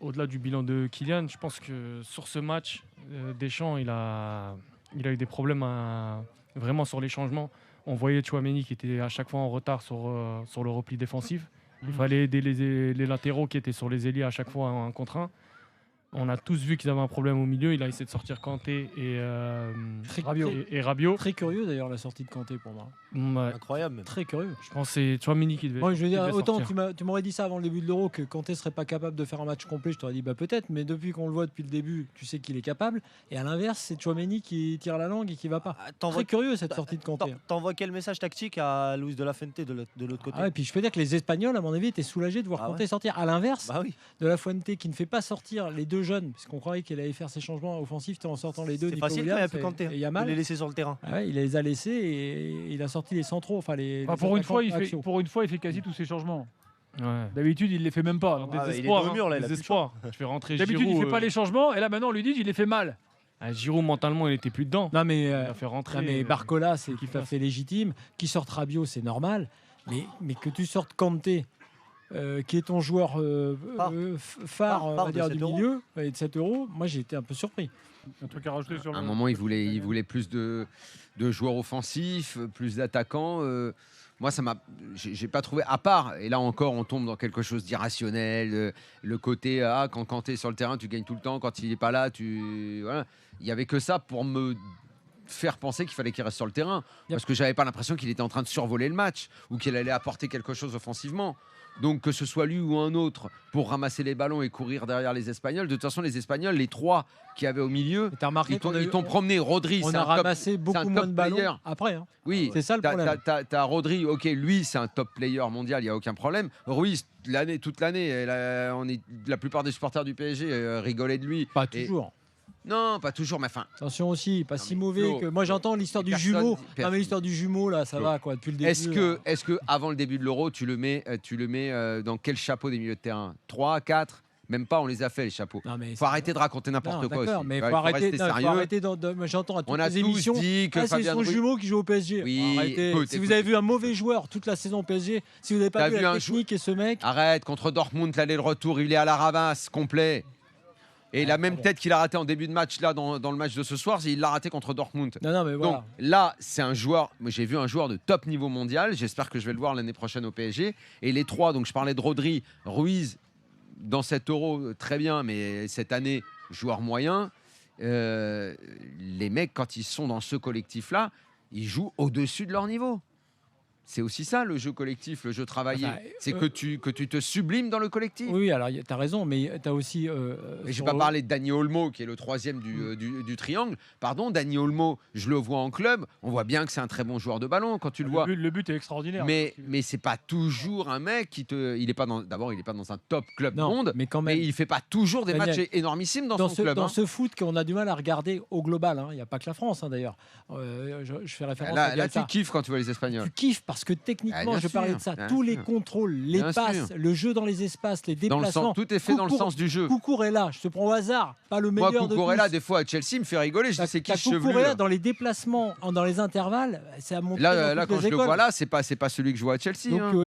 au-delà du bilan de Kylian, je pense que sur ce match, Deschamps, il a eu des problèmes vraiment sur les changements. On voyait Tchouaméni qui était à chaque fois en retard sur le repli défensif. Il fallait aider les latéraux qui étaient sur les ailiers à chaque fois un contre un. On a tous vu qu'ils avaient un problème au milieu. Il a essayé de sortir Kanté et Rabiot. Très curieux d'ailleurs la sortie de Kanté pour moi. Ouais. Incroyable. Même. Très curieux. Je pense que c'est Tchouaméni qui devait. Moi, je veux dire, qui devait autant sortir. tu m'aurais dit ça avant le début de l'Euro que Kanté serait pas capable de faire un match complet, je t'aurais dit bah peut-être, mais depuis qu'on le voit depuis le début, tu sais qu'il est capable. Et à l'inverse, c'est Tchouaméni qui tire la langue et qui va pas. Très curieux cette sortie de Kanté. T'envoies quel message tactique à Luis de la Fuente de l'autre côté? Ah, et puis je peux dire que les Espagnols, à mon avis, étaient soulagés de voir Kanté sortir. À l'inverse, Bah oui. de la Fuente qui ne fait pas sortir les deux jeunes, parce qu'on croyait qu'il allait faire ses changements offensifs en sortant les deux. C'est Nico facile quand il Williams n'y a plus Kanté. et Yamal. Il les laissé sur le terrain. Ah ouais, il les a laissés et il a sorti les centraux. Enfin, Pour une fois, axiaux. il fait quasi tous ses changements. Ouais. D'habitude, il les fait même pas. Alors, Ah, il est désespoir, dos au mur, là, il a plus de désespoir. Tu fais rentrer D'habitude, Giroud. il fait pas les changements. Et là, maintenant, on lui dit qu'il les fait mal. Giroud, mentalement, il était plus dedans. Non, mais, Il a fait rentrer. non, mais Barcola, c'est tout à passe. fait légitime. Qui sorte Rabiot, c'est normal. Mais que tu sortes Kanté, qui est ton joueur phare on va de dire, 7 du euros. milieu, et de 7 euros, moi j'ai été un peu surpris. Un truc à rajouter sur À un le. moment, il voulait plus de joueurs offensifs, plus d'attaquants. Moi, j'ai pas trouvé, à part, et là encore, on tombe dans quelque chose d'irrationnel, le côté, quand Kanté est sur le terrain, tu gagnes tout le temps, quand il n'est pas là, voilà. Il y avait que ça pour me faire penser qu'il fallait qu'il reste sur le terrain, parce que j'avais pas l'impression qu'il était en train de survoler le match, ou qu'il allait apporter quelque chose offensivement. Donc que ce soit lui ou un autre pour ramasser les ballons et courir derrière les Espagnols. De toute façon, les Espagnols, les trois qu'il y avait au milieu, T'as remarqué ils t'ont promené. Rodri, on c'est a un top, ramassé c'est beaucoup un moins top de ballons player. après. Hein. Oui, C'est ça le problème. T'as Rodri, ok, lui c'est un top player mondial, il n'y a aucun problème. Ruiz, toute l'année, la plupart des supporters du PSG rigolaient de lui. Pas Et- toujours. Non, pas toujours, mais enfin. Attention aussi, pas si mauvais Flo, que. Moi j'entends l'histoire du personne- jumeau. personne- Non mais l'histoire du jumeau là, ça Flo. va quoi depuis le début. Est-ce que avant le début de l'Euro, tu le mets dans quel chapeau des milieux de terrain? 3, 4? Même pas, on les a fait les chapeaux. Non, mais Faut arrêter de raconter n'importe Non, quoi aussi. d'accord, mais Ouais, faut arrêter. rester Non, faut sérieux. arrêter moi, j'entends à toutes On a les tous émissions. dit que c'est Fabien son Ruiz- jumeau qui joue au PSG. Oui, Arrêtez. écoute, Si vous avez vu un mauvais joueur toute la saison au PSG, si vous n'avez pas T'as vu vu la un technique et ce mec, Arrête, contre Dortmund, l'aller-retour, il est à la ramasse, complet. Et la même tête qu'il a raté en début de match, là, dans le match de ce soir, il l'a raté contre Dortmund. non mais voilà. Donc là, c'est un joueur, moi j'ai vu un joueur de top niveau mondial, j'espère que je vais le voir l'année prochaine au PSG. Et les trois, donc je parlais de Rodri, Ruiz, dans cet Euro, très bien, mais cette année, joueur moyen. Les mecs, quand ils sont dans ce collectif-là, ils jouent au-dessus de leur niveau. C'est aussi ça le jeu collectif, le jeu travaillé. Enfin, c'est que tu te sublimes dans le collectif. Oui, alors tu as raison, mais tu as aussi. Et je sur vais pas le- parler de Dani Olmo, qui est le troisième du triangle. Pardon, Dani Olmo, je le vois en club. On voit bien que c'est un très bon joueur de ballon quand tu le vois. Le but est extraordinaire. Mais c'est pas toujours un mec qui te. Il est pas dans. D'abord, il est pas dans un top club Non, monde. mais quand même. Mais il fait pas toujours des Daniel, matchs énormissimes dans son club. Dans hein. ce foot qu'on a du mal à regarder au global, il n'y a pas que la France d'ailleurs. Je fais référence à Là, tu Bielsa. kiffes quand tu vois les Espagnols. Tu kiffes parce que techniquement, Ah, bien je parlais sûr, de ça. bien Tous les sûr. contrôles, les Bien passes, sûr. le jeu dans les espaces, les Dans le déplacements. sens, tout est fait dans le sens du jeu. Cucurella, je te prends au hasard, pas le Moi, meilleur de Cucurella, tous. des fois à Chelsea, me fait rigoler. Je dis c'est qui ce chevelu Cucurella là dans les déplacements, dans les intervalles, c'est à montrer dans Là, toutes quand les je le écoles. vois là, c'est pas celui que je vois à Chelsea. Donc hein.